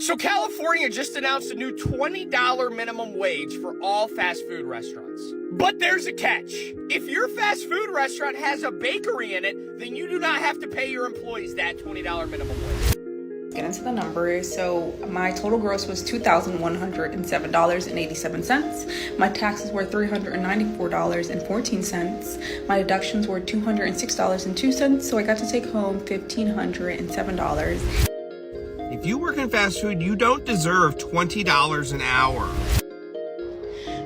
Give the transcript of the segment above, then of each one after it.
So California just announced a new $20 minimum wage for all fast food restaurants. But there's a catch. If your fast food restaurant has a bakery in it, then you do not have to pay your employees that $20 minimum wage. Get into the numbers. So my total gross was $2,107.87. My taxes were $394.14. My deductions were $206.02. So I got to take home $1,507. If you work in fast food, you don't deserve $20 an hour.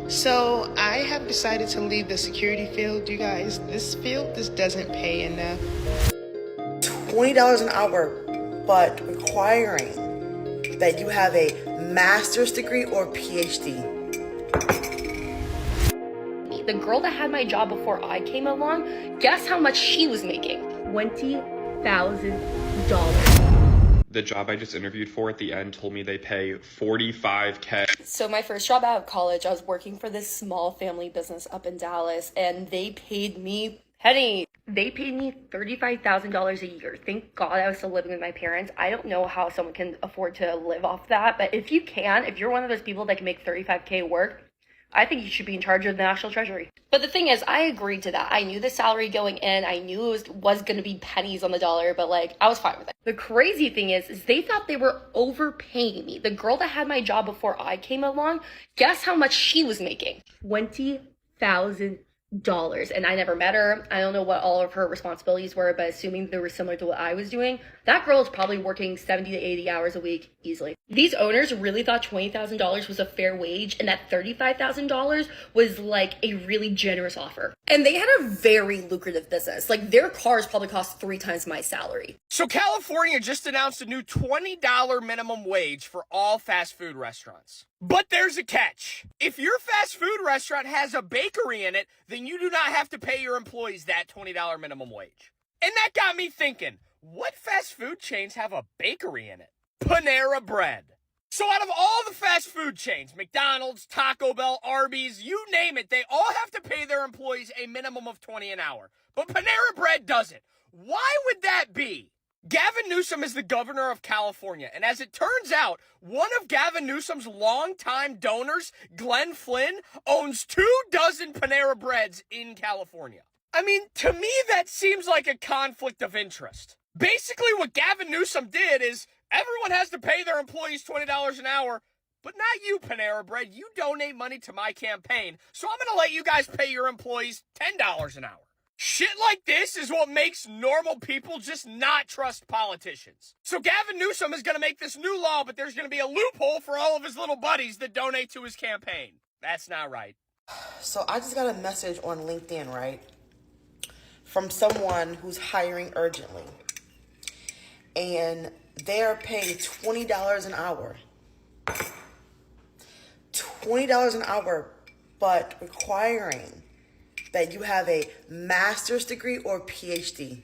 So I have decided to leave the security field, you guys. This field, this doesn't pay enough. $20 an hour, but requiring that you have a master's degree or PhD. The girl that had my job before I came along, guess how much she was making? $20,000. The job I just interviewed for at the end told me they pay $45K. So my first job out of college, I was working for this small family business up in Dallas, and they paid me pennies. They paid me $35,000 a year. Thank God I was still living with my parents. I don't know how someone can afford to live off that, but if you can, if you're one of those people that can make $35K work, I think you should be in charge of the National Treasury. But the thing is, I agreed to that. I knew the salary going in. I knew it was going to be pennies on the dollar, but I was fine with it. The crazy thing is they thought they were overpaying me. The girl that had my job before I came along, guess how much she was making? $20,000. And I never met her. I don't know what all of her responsibilities were, but assuming they were similar to what I was doing, that girl is probably working 70 to 80 hours a week easily. These owners really thought $20,000 was a fair wage and that $35,000 was a really generous offer. And they had a very lucrative business. Their cars probably cost 3 times my salary. So California just announced a new $20 minimum wage for all fast food restaurants. But there's a catch. If your fast food restaurant has a bakery in it, then you do not have to pay your employees that $20 minimum wage. And that got me thinking, what fast food chains have a bakery in it? Panera Bread. So out of all the fast food chains, McDonald's, Taco Bell, Arby's, you name it, they all have to pay their employees a minimum of $20 an hour. But Panera Bread doesn't. Why would that be? Gavin Newsom is the governor of California, and as it turns out, one of Gavin Newsom's longtime donors, Glenn Flynn, owns 24 Panera Breads in California. I mean, to me, that seems like a conflict of interest. Basically, what Gavin Newsom did is everyone has to pay their employees $20 an hour, but not you, Panera Bread. You donate money to my campaign, so I'm going to let you guys pay your employees $10 an hour. Shit like this is what makes normal people just not trust politicians. So Gavin Newsom is going to make this new law, but there's going to be a loophole for all of his little buddies that donate to his campaign. That's not right. So I just got a message on LinkedIn, right? From someone who's hiring urgently. And they're paying $20 an hour. $20 an hour, but requiring that you have a master's degree or PhD.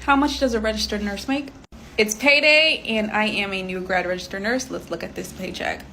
How much does a registered nurse make? It's payday and I am a new grad registered nurse. Let's look at this paycheck.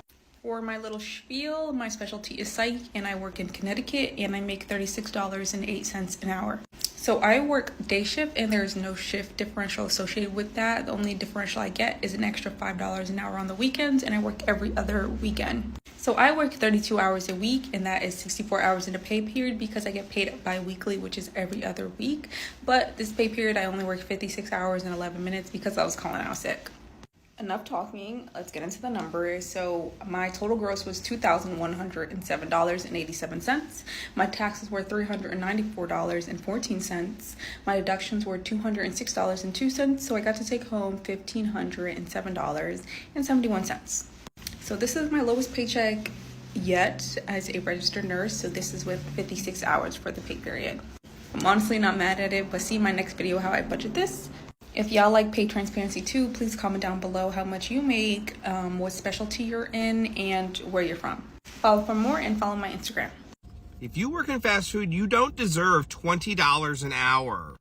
For my little spiel, my specialty is psych and I work in Connecticut and I make $36.08 an hour. So I work day shift and there's no shift differential associated with that. The only differential I get is an extra $5 an hour on the weekends and I work every other weekend. So I work 32 hours a week and that is 64 hours in a pay period because I get paid bi-weekly, which is every other week. But this pay period, I only work 56 hours and 11 minutes because I was calling out sick. Enough talking, let's get into the numbers. So my total gross was $2,107.87. My taxes were $394.14. My deductions were $206.02. So I got to take home $1,507.71. So this is my lowest paycheck yet as a registered nurse. So this is with 56 hours for the pay period. I'm honestly not mad at it, but see my next video how I budget this. If y'all like pay transparency too, please comment down below how much you make, what specialty you're in, and where you're from. Follow for more and follow my Instagram. If you work in fast food, you don't deserve $20 an hour.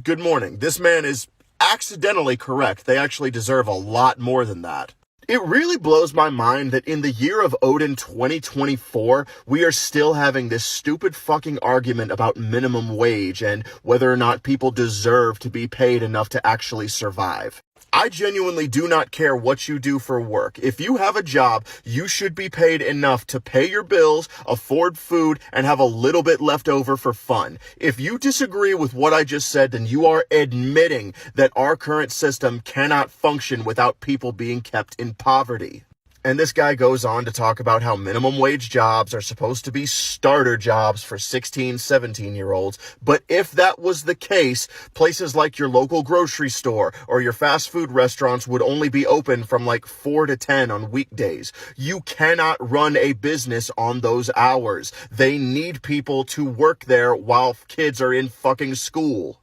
Good morning. This man is accidentally correct. They actually deserve a lot more than that. It really blows my mind that in the year of Odin 2024, we are still having this stupid fucking argument about minimum wage and whether or not people deserve to be paid enough to actually survive. I genuinely do not care what you do for work. If you have a job, you should be paid enough to pay your bills, afford food, and have a little bit left over for fun. If you disagree with what I just said, then you are admitting that our current system cannot function without people being kept in poverty. And this guy goes on to talk about how minimum wage jobs are supposed to be starter jobs for 16, 17-year-olds. But if that was the case, places like your local grocery store or your fast food restaurants would only be open from like 4 to 10 on weekdays. You cannot run a business on those hours. They need people to work there while kids are in fucking school.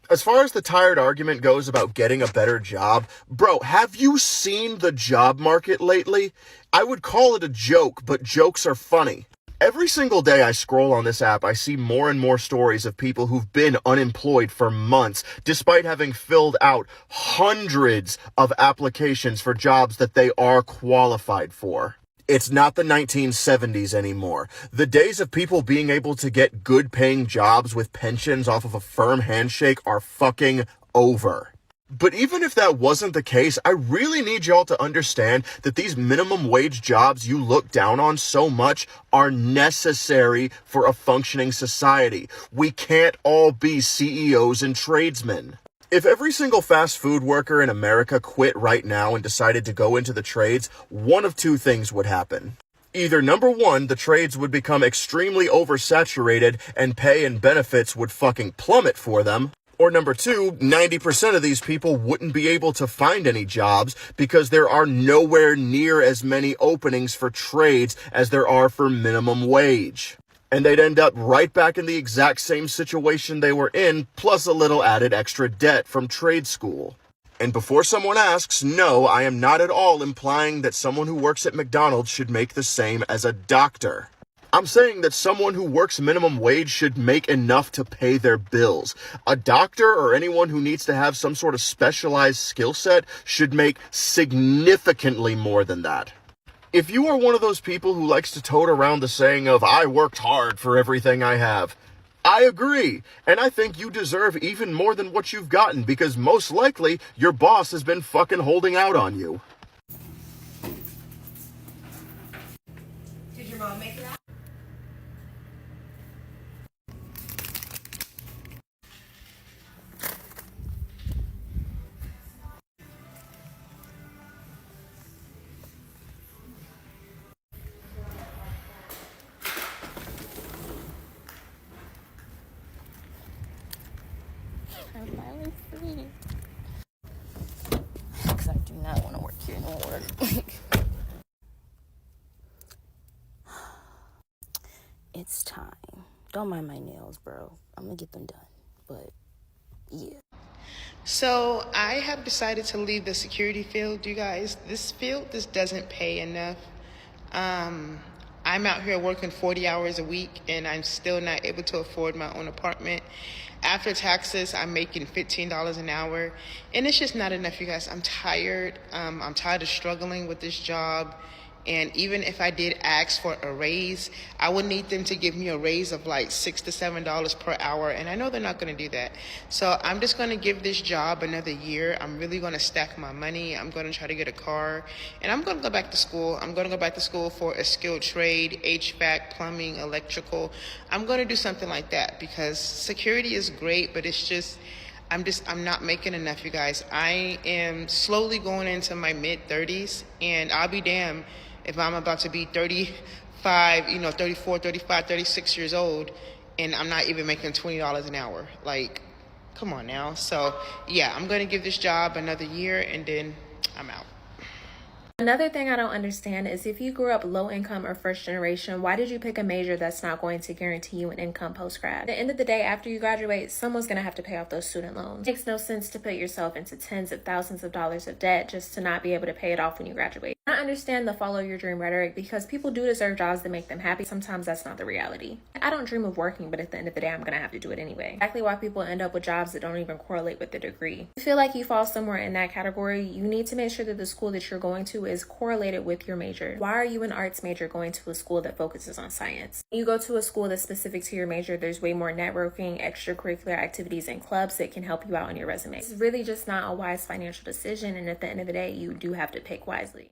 As far as the tired argument goes about getting a better job, bro, have you seen the job market lately? I would call it a joke, but jokes are funny. Every single day I scroll on this app, I see more and more stories of people who've been unemployed for months, despite having filled out hundreds of applications for jobs that they are qualified for. It's not the 1970s anymore. The days of people being able to get good paying jobs with pensions off of a firm handshake are fucking over. But even if that wasn't the case, I really need y'all to understand that these minimum wage jobs you look down on so much are necessary for a functioning society. We can't all be CEOs and tradesmen. If every single fast food worker in America quit right now and decided to go into the trades, one of two things would happen. Either number one, the trades would become extremely oversaturated and pay and benefits would fucking plummet for them. Or number two, 90% of these people wouldn't be able to find any jobs because there are nowhere near as many openings for trades as there are for minimum wage. And they'd end up right back in the exact same situation they were in, plus a little added extra debt from trade school. And before someone asks, no, I am not at all implying that someone who works at McDonald's should make the same as a doctor. I'm saying that someone who works minimum wage should make enough to pay their bills. A doctor or anyone who needs to have some sort of specialized skill set should make significantly more than that. If you are one of those people who likes to tote around the saying of, I worked hard for everything I have, I agree. And I think you deserve even more than what you've gotten because most likely your boss has been fucking holding out on you. Did your mom make it out? I'm finally free. Because I do not want to work here no more. It's time. Don't mind my nails, bro. I'm going to get them done. But, yeah. So I have decided to leave the security field, you guys. This doesn't pay enough. I'm out here working 40 hours a week and I'm still not able to afford my own apartment. After taxes, I'm making $15 an hour and it's just not enough, you guys. I'm tired. I'm tired of struggling with this job. And even if I did ask for a raise, I would need them to give me a raise of like $6 to $7 per hour. And I know they're not going to do that. So I'm just going to give this job another year. I'm really going to stack my money. I'm going to try to get a car. And I'm going to go back to school. I'm going to go back to school for a skilled trade, HVAC, plumbing, electrical. I'm going to do something like that because security is great, but it's just... I'm not making enough, you guys. I am slowly going into my mid-30s, and I'll be damned if I'm about to be 35, 34, 35, 36 years old, and I'm not even making $20 an hour. Like, come on now. So, yeah, I'm going to give this job another year, and then I'm out. Another thing I don't understand is if you grew up low income or first generation, why did you pick a major that's not going to guarantee you an income post-grad? At the end of the day, after you graduate, someone's going to have to pay off those student loans. It makes no sense to put yourself into tens of thousands of dollars of debt just to not be able to pay it off when you graduate. I understand the follow your dream rhetoric because people do deserve jobs that make them happy. Sometimes that's not the reality. I don't dream of working, but at the end of the day, I'm gonna have to do it anyway. Exactly why people end up with jobs that don't even correlate with the degree. If you feel like you fall somewhere in that category, you need to make sure that the school that you're going to is correlated with your major. Why are you an arts major going to a school that focuses on science? When you go to a school that's specific to your major, there's way more networking, extracurricular activities, and clubs that can help you out on your resume. It's really just not a wise financial decision, and at the end of the day, you do have to pick wisely.